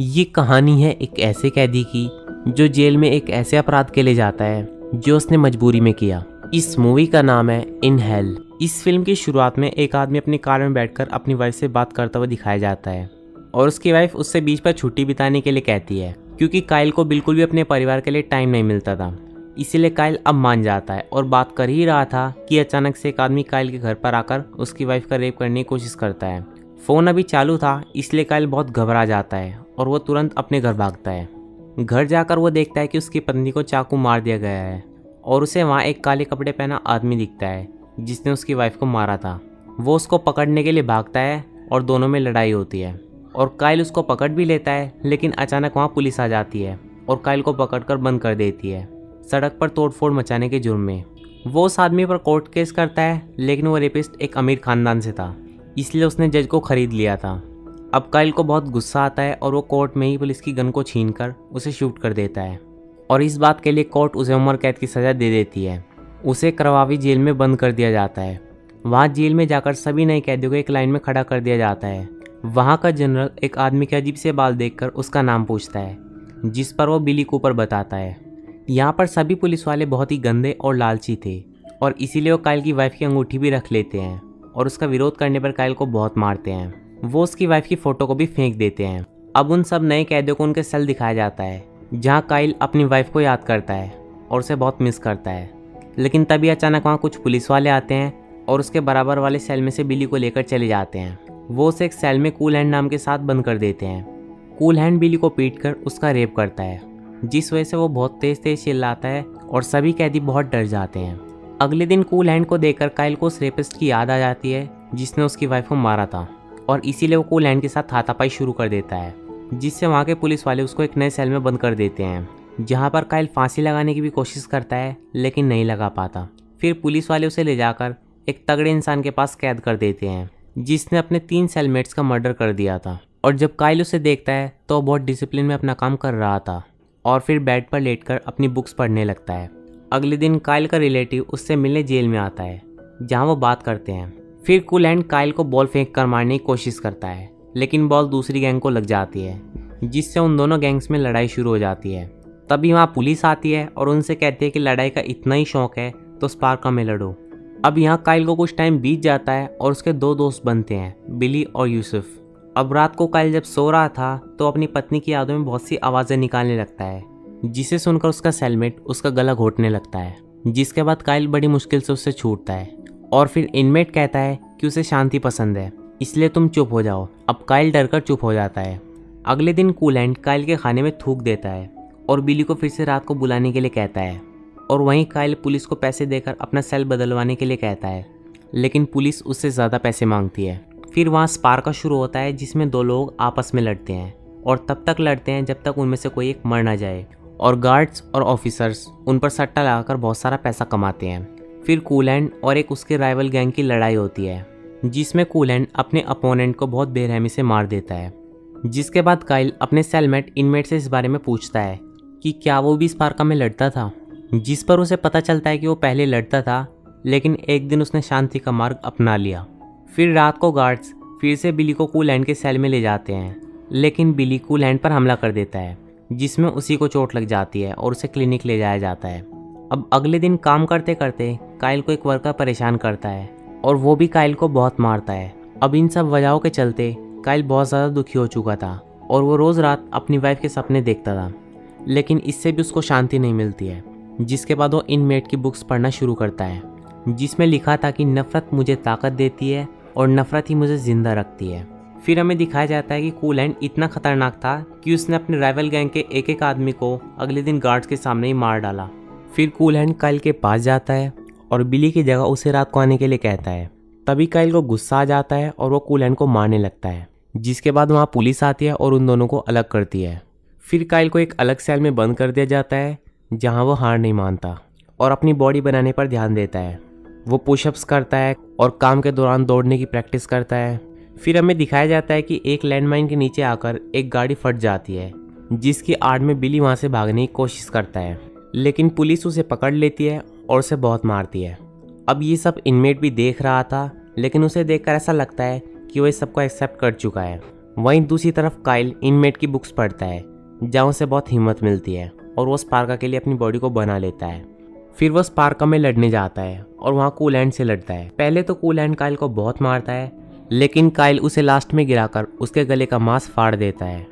ये कहानी है एक ऐसे कैदी की जो जेल में एक ऐसे अपराध के लिए जाता है जो उसने मजबूरी में किया। इस मूवी का नाम है इन हेल। इस फिल्म की शुरुआत में एक आदमी अपनी कार में बैठकर अपनी वाइफ से बात करता हुआ दिखाया जाता है और उसकी वाइफ उससे बीच पर छुट्टी बिताने के लिए कहती है क्योंकि काइल को बिल्कुल भी अपने परिवार के लिए टाइम नहीं मिलता था। इसीलिए काइल अब मान जाता है और बात कर ही रहा था कि अचानक से एक आदमी काइल के घर पर आकर उसकी वाइफ का रेप करने की कोशिश करता है। फोन अभी चालू था इसलिए काइल बहुत घबरा जाता है और वो तुरंत अपने घर भागता है। घर जाकर वो देखता है कि उसकी पत्नी को चाकू मार दिया गया है और उसे वहाँ एक काले कपड़े पहना आदमी दिखता है जिसने उसकी वाइफ को मारा था। वो उसको पकड़ने के लिए भागता है और दोनों में लड़ाई होती है और काइल उसको पकड़ भी लेता है, लेकिन अचानक वहाँ पुलिस आ जाती है और काइल को पकड़कर बंद कर देती है सड़क पर तोड़फोड़ मचाने के जुर्म में। वो उस आदमी पर कोर्ट केस करता है, लेकिन वो रेपिस्ट एक अमीर खानदान से था इसलिए उसने जज को खरीद लिया था। अब काइल को बहुत गुस्सा आता है और वो कोर्ट में ही पुलिस की गन को छीनकर उसे शूट कर देता है और इस बात के लिए कोर्ट उसे उम्र कैद की सज़ा दे देती है। उसे करवावी जेल में बंद कर दिया जाता है। वहाँ जेल में जाकर सभी नए कैदियों को एक लाइन में खड़ा कर दिया जाता है। वहाँ का जनरल एक आदमी के अजीब से बाल देखकर उसका नाम पूछता है, जिस पर वो बिली कूपर बताता है। यहाँ पर सभी पुलिस वाले बहुत ही गंदे और लालची थे और इसीलिए वो काइल की वाइफ की अंगूठी भी रख लेते हैं और उसका विरोध करने पर काइल को बहुत मारते हैं। वो उसकी वाइफ की फ़ोटो को भी फेंक देते हैं। अब उन सब नए कैदियों को उनके सेल दिखाया जाता है जहाँ काइल अपनी वाइफ को याद करता है और उसे बहुत मिस करता है। लेकिन तभी अचानक वहाँ कुछ पुलिस वाले आते हैं और उसके बराबर वाले सेल में से बिली को लेकर चले जाते हैं। वो उसे एक सेल में कूल हैंड नाम के साथ बंद कर देते हैं। कूल हैंड बिली को पीटकर उसका रेप करता है, जिस वजह से वो बहुत तेज चिल्लाता है और सभी कैदी बहुत डर जाते हैं। अगले दिन कूल हैंड को देखकर काइल को उस रेपिस्ट की याद आ जाती है जिसने उसकी वाइफ को मारा था और इसीलिए वो कूल हैंड के साथ हाथापाई शुरू कर देता है, जिससे वहाँ के पुलिस वाले उसको एक नए सेल में बंद कर देते हैं जहाँ पर काइल फांसी लगाने की भी कोशिश करता है लेकिन नहीं लगा पाता। फिर पुलिस वाले उसे ले जाकर एक तगड़े इंसान के पास कैद कर देते हैं जिसने अपने 3 सेलमेट्स का मर्डर कर दिया था। और जब काइल उसे देखता है तो वो बहुत डिसिप्लिन में अपना काम कर रहा था और फिर बेड पर लेटकर अपनी बुक्स पढ़ने लगता है। अगले दिन काइल का रिलेटिव उससे मिलने जेल में आता है जहाँ वो बात करते हैं। फिर कूल हैंड काइल को बॉल फेंक कर मारने की कोशिश करता है, लेकिन बॉल दूसरी गैंग को लग जाती है जिससे उन दोनों गैंग्स में लड़ाई शुरू हो जाती है। तभी वहाँ पुलिस आती है और उनसे कहती है कि लड़ाई का इतना ही शौक है तो स्पार्का में लड़ो। अब यहाँ काइल को कुछ टाइम बीत जाता है और उसके 2 दोस्त बनते हैं, बिली और यूसुफ। अब रात को काइल जब सो रहा था तो अपनी पत्नी की यादों में बहुत सी आवाज़ें निकालने लगता है, जिसे सुनकर उसका सेलमेट उसका गला घोटने लगता है, जिसके बाद काइल बड़ी मुश्किल से उससे छूटता है। और फिर इनमेट कहता है कि उसे शांति पसंद है इसलिए तुम चुप हो जाओ। अब काइल डरकर चुप हो जाता है। अगले दिन कूल हैंड काइल के खाने में थूक देता है और बिली को फिर से रात को बुलाने के लिए कहता है और वहीं काइल पुलिस को पैसे देकर अपना सेल बदलवाने के लिए कहता है, लेकिन पुलिस उससे ज़्यादा पैसे मांगती है। फिर वहाँ स्पार्का शुरू होता है जिसमें 2 लोग आपस में लड़ते हैं और तब तक लड़ते हैं जब तक उनमें से कोई एक मर ना जाए और गार्ड्स और ऑफिसर्स उन पर सट्टा लगाकर बहुत सारा पैसा कमाते हैं। फिर कूल हैंड और एक उसके राइवल गैंग की लड़ाई होती है जिसमें कूल हैंड अपने अपोनेंट को बहुत बेरहमी से मार देता है, जिसके बाद काइल अपने सेलमेट इनमेट से इस बारे में पूछता है कि क्या वो भी स्पार्का में लड़ता था, जिस पर उसे पता चलता है कि वो पहले लड़ता था लेकिन एक दिन उसने शांति का मार्ग अपना लिया। फिर रात को गार्ड्स फिर से बिली को कूल हैंड के सेल में ले जाते हैं, लेकिन बिली कूल हैंड पर हमला कर देता है जिसमें उसी को चोट लग जाती है और उसे क्लिनिक ले जाया जाता है। अब अगले दिन काम करते करते काइल को एक वर्कर परेशान करता है और वो भी काइल को बहुत मारता है। अब इन सब वजहों के चलते काइल बहुत ज़्यादा दुखी हो चुका था और वो रोज़ रात अपनी वाइफ के सपने देखता था, लेकिन इससे भी उसको शांति नहीं मिलती है। जिसके बाद वो इनमेट की बुक्स पढ़ना शुरू करता है जिसमें लिखा था कि नफ़रत मुझे ताकत देती है और नफ़रत ही मुझे ज़िंदा रखती है। फिर हमें दिखाया जाता है कि कूल हैंड इतना खतरनाक था कि उसने अपने राइवल गैंग के एक आदमी को अगले दिन गार्ड्स के सामने ही मार डाला। फिर कूल हैंड काइल के पास जाता है और बिली की जगह उसे रात को आने के लिए कहता है। तभी काइल को गुस्सा आ जाता है और वो कूल हैंड को मारने लगता है, जिसके बाद वहाँ पुलिस आती है और उन दोनों को अलग करती है। फिर काइल को एक अलग सेल में बंद कर दिया जाता है जहाँ वो हार नहीं मानता और अपनी बॉडी बनाने पर ध्यान देता है। वो पुशअप्स करता है और काम के दौरान दौड़ने की प्रैक्टिस करता है। फिर हमें दिखाया जाता है कि एक लैंडमाइन के नीचे आकर एक गाड़ी फट जाती है, जिसकी आड़ में बिली वहाँ से भागने की कोशिश करता है, लेकिन पुलिस उसे पकड़ लेती है और उसे बहुत मारती है। अब ये सब इनमेट भी देख रहा था, लेकिन उसे देखकर ऐसा लगता है कि वो इस सबको एक्सेप्ट कर चुका है वहीं दूसरी तरफ काइल इनमेट की बुक्स पढ़ता है, जहाँ उसे बहुत हिम्मत मिलती है और वो स्पार्का के लिए अपनी बॉडी को बना लेता है। फिर वो स्पार्का में लड़ने जाता है और वहाँ कूल हैंड से लड़ता है। पहले तो कूल हैंड काइल को बहुत मारता है, लेकिन काइल उसे लास्ट में गिराकर उसके गले का मांस फाड़ देता है।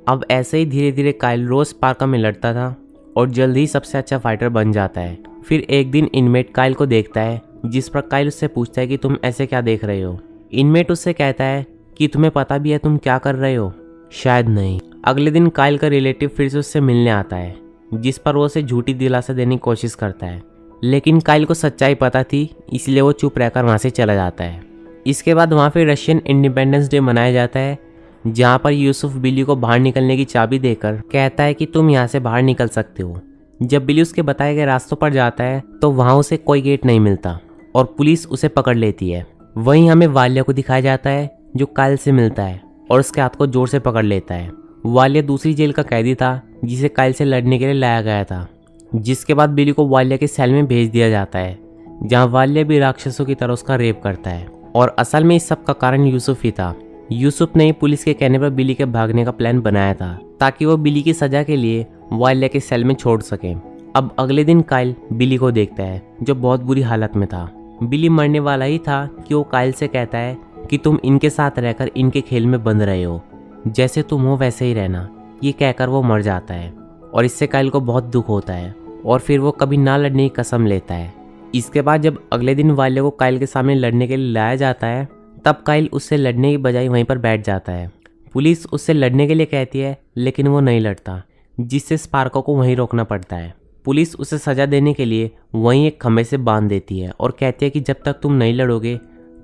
अब ऐसे ही धीरे धीरे काइल रोज स्पार्का में लड़ता था और जल्द ही सबसे अच्छा फाइटर बन जाता है। फिर एक दिन इनमेट काइल को देखता है, जिस पर काइल उससे पूछता है कि तुम ऐसे क्या देख रहे हो। इनमेट उससे कहता है कि तुम्हें पता भी है तुम क्या कर रहे हो? शायद नहीं। अगले दिन काइल का रिलेटिव फिर से उससे मिलने आता है, जिस पर वो उसे झूठी दिलासा देने की कोशिश करता है, लेकिन काइल को सच्चाई पता थी, इसलिए वो चुप रहकर वहाँ से चला जाता है। इसके बाद वहाँ पे रशियन इंडिपेंडेंस डे मनाया जाता है, जहाँ पर यूसुफ बिली को बाहर निकलने की चाबी देकर कहता है कि तुम यहाँ से बाहर निकल सकते हो। जब बिली उसके बताए गए रास्तों पर जाता है तो वहाँ उसे कोई गेट नहीं मिलता और पुलिस उसे पकड़ लेती है। वहीं हमें वालिया को दिखाया जाता है, जो काइल से मिलता है और उसके हाथ को जोर से पकड़ लेता है। वालिया दूसरी जेल का कैदी था, जिसे काइल से लड़ने के लिए लाया गया था। जिसके बाद बिली को वालिया के सेल में भेज दिया जाता है, जहाँ वालिया भी राक्षसों की तरह उसका रेप करता है। और असल में इस सब का कारण यूसुफ ही था। यूसुफ ने पुलिस के कहने पर बिली के भागने का प्लान बनाया था, ताकि वो बिली की सजा के लिए वालिया के सेल में छोड़ सके। अब अगले दिन काइल बिली को देखता है, जो बहुत बुरी हालत में था। बिली मरने वाला ही था कि वो काइल से कहता है कि तुम इनके साथ रहकर इनके खेल में बंद रहे हो, जैसे तुम हो वैसे ही रहना। ये कहकर वो मर जाता है और इससे काइल को बहुत दुख होता है और फिर वो कभी ना लड़ने की कसम लेता है। इसके बाद जब अगले दिन वालिया को काइल के सामने लड़ने के लिए लाया जाता है, तब काइल उससे लड़ने की बजाय वहीं पर बैठ जाता है। पुलिस उससे लड़ने के लिए कहती है, लेकिन वो नहीं लड़ता, जिससे स्पार्का को वहीं रोकना पड़ता है। पुलिस उसे सजा देने के लिए वहीं एक खंभे से बांध देती है और कहती है कि जब तक तुम नहीं लड़ोगे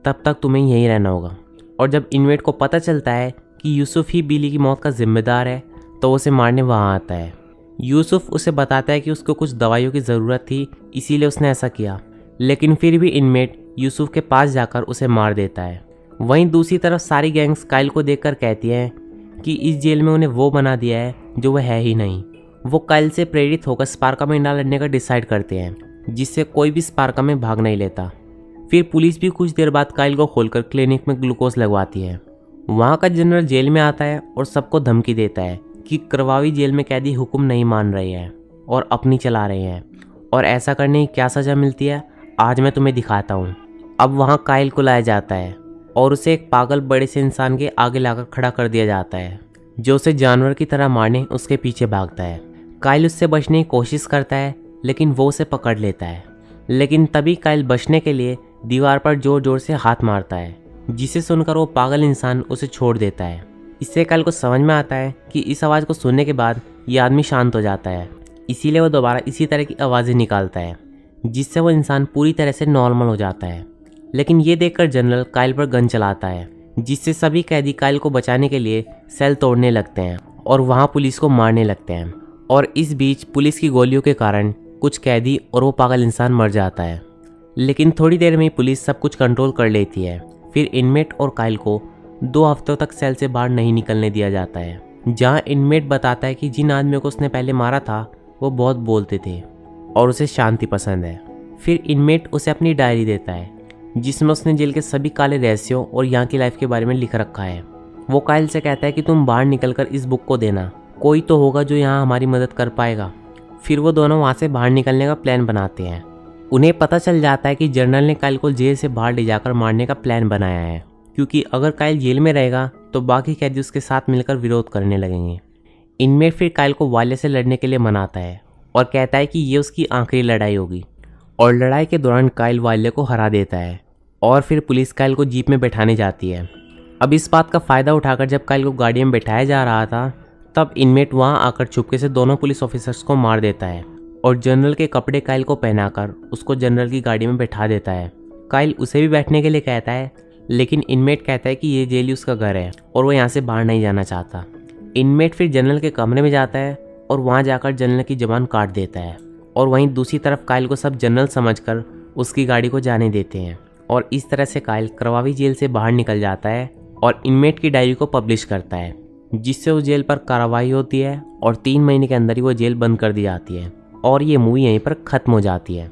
तब तक तुम्हें यहीं रहना होगा। और जब इनमेट को पता चलता है कि यूसुफ ही बिली की मौत का जिम्मेदार है, तो उसे मारने वहाँ आता है। यूसुफ उसे बताता है कि उसको कुछ दवाइयों की ज़रूरत थी, इसीलिए उसने ऐसा किया, लेकिन फिर भी इनमेट यूसुफ के पास जाकर उसे मार देता है। वहीं दूसरी तरफ सारी गैंग्स काइल को देखकर कहती हैं कि इस जेल में उन्हें वो बना दिया है जो वह है ही नहीं। वो काइल से प्रेरित होकर स्पार्का में ना लड़ने का डिसाइड करते हैं, जिससे कोई भी स्पार्का में भाग नहीं लेता। फिर पुलिस भी कुछ देर बाद काइल को खोलकर क्लिनिक में ग्लूकोज लगवाती है। वहाँ का जनरल जेल में आता है और सबको धमकी देता है कि करवावी जेल में कैदी हुक्म नहीं मान रहे हैं और अपनी चला रहे हैं, और ऐसा करने की क्या सज़ा मिलती है आज मैं तुम्हें दिखाता हूँ। अब वहाँ काइल को लाया जाता है और उसे एक पागल बड़े से इंसान के आगे लाकर खड़ा कर दिया जाता है, जो उसे जानवर की तरह मारने उसके पीछे भागता है। काइल उससे बचने की कोशिश करता है, लेकिन वो उसे पकड़ लेता है। लेकिन तभी काइल बचने के लिए दीवार पर जोर जोर से हाथ मारता है, जिसे सुनकर वो पागल इंसान उसे छोड़ देता है। इससे काइल को समझ में आता है कि इस आवाज़ को सुनने के बाद ये आदमी शांत हो जाता है, इसीलिए वो दोबारा इसी तरह की आवाज़ें निकालता है, जिससे वो इंसान पूरी तरह से नॉर्मल हो जाता है। लेकिन ये देखकर जनरल काइल पर गन चलाता है, जिससे सभी कैदी काइल को बचाने के लिए सेल तोड़ने लगते हैं और वहाँ पुलिस को मारने लगते हैं। और इस बीच पुलिस की गोलियों के कारण कुछ कैदी और वो पागल इंसान मर जाता है। लेकिन थोड़ी देर में ही पुलिस सब कुछ कंट्रोल कर लेती है। फिर इनमेट और काइल को 2 हफ्तों तक सेल से बाहर नहीं निकलने दिया जाता है, जहाँ इनमेट बताता है कि जिन आदमियों को उसने पहले मारा था वो बहुत बोलते थे और उसे शांति पसंद है। फिर इनमेट उसे अपनी डायरी देता है, जिसमें उसने जेल के सभी काले रहस्यों और यहाँ की लाइफ के बारे में लिख रखा है। वो काइल से कहता है कि तुम बाहर निकलकर इस बुक को देना, कोई तो होगा जो यहाँ हमारी मदद कर पाएगा। फिर वो दोनों वहाँ से बाहर निकलने का प्लान बनाते हैं। उन्हें पता चल जाता है कि जनरल ने काइल को जेल से बाहर ले जाकर मारने का प्लान बनाया है, क्योंकि अगर काइल जेल में रहेगा तो बाकी कैदी उसके साथ मिलकर विरोध करने लगेंगे। इनमेट फिर काइल को वालिया से लड़ने के लिए मनाता है और कहता है कि ये उसकी आखिरी लड़ाई होगी, और लड़ाई के दौरान काइल वालिया को हरा देता है और फिर पुलिस काइल को जीप में बैठाने जाती है। अब इस बात का फ़ायदा उठाकर जब काइल को गाड़ी में बैठाया जा रहा था, तब इनमेट वहाँ आकर चुपके से दोनों पुलिस ऑफिसर्स को मार देता है और जनरल के कपड़े काइल को पहनाकर उसको जनरल की गाड़ी में बैठा देता है। काइल उसे भी बैठने के लिए कहता है, लेकिन इनमेट कहता है कि ये जेल ही उसका घर है और वो यहाँ से बाहर नहीं जाना चाहता। इनमेट फिर जनरल के कमरे में जाता है और वहाँ जाकर जनरल की ज़बान काट देता है, और वहीं दूसरी तरफ काइल को सब जनरल समझकर उसकी गाड़ी को जाने देते हैं। और इस तरह से काइल करवावी जेल से बाहर निकल जाता है और इनमेट की डायरी को पब्लिश करता है, जिससे उस जेल पर कार्रवाई होती है और 3 महीने के अंदर ही वो जेल बंद कर दी जाती है और ये मूवी यहीं पर ख़त्म हो जाती है।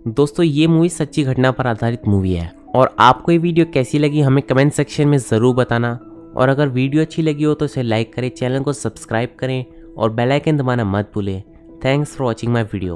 दोस्तों, ये मूवी सच्ची घटना पर आधारित मूवी है और आपको ये वीडियो कैसी लगी हमें कमेंट सेक्शन में ज़रूर बताना। और अगर वीडियो अच्छी लगी हो तो इसे लाइक करें, चैनल को सब्सक्राइब करें और बेल आइकन दबाना मत भूलें। Thanks for watching my video.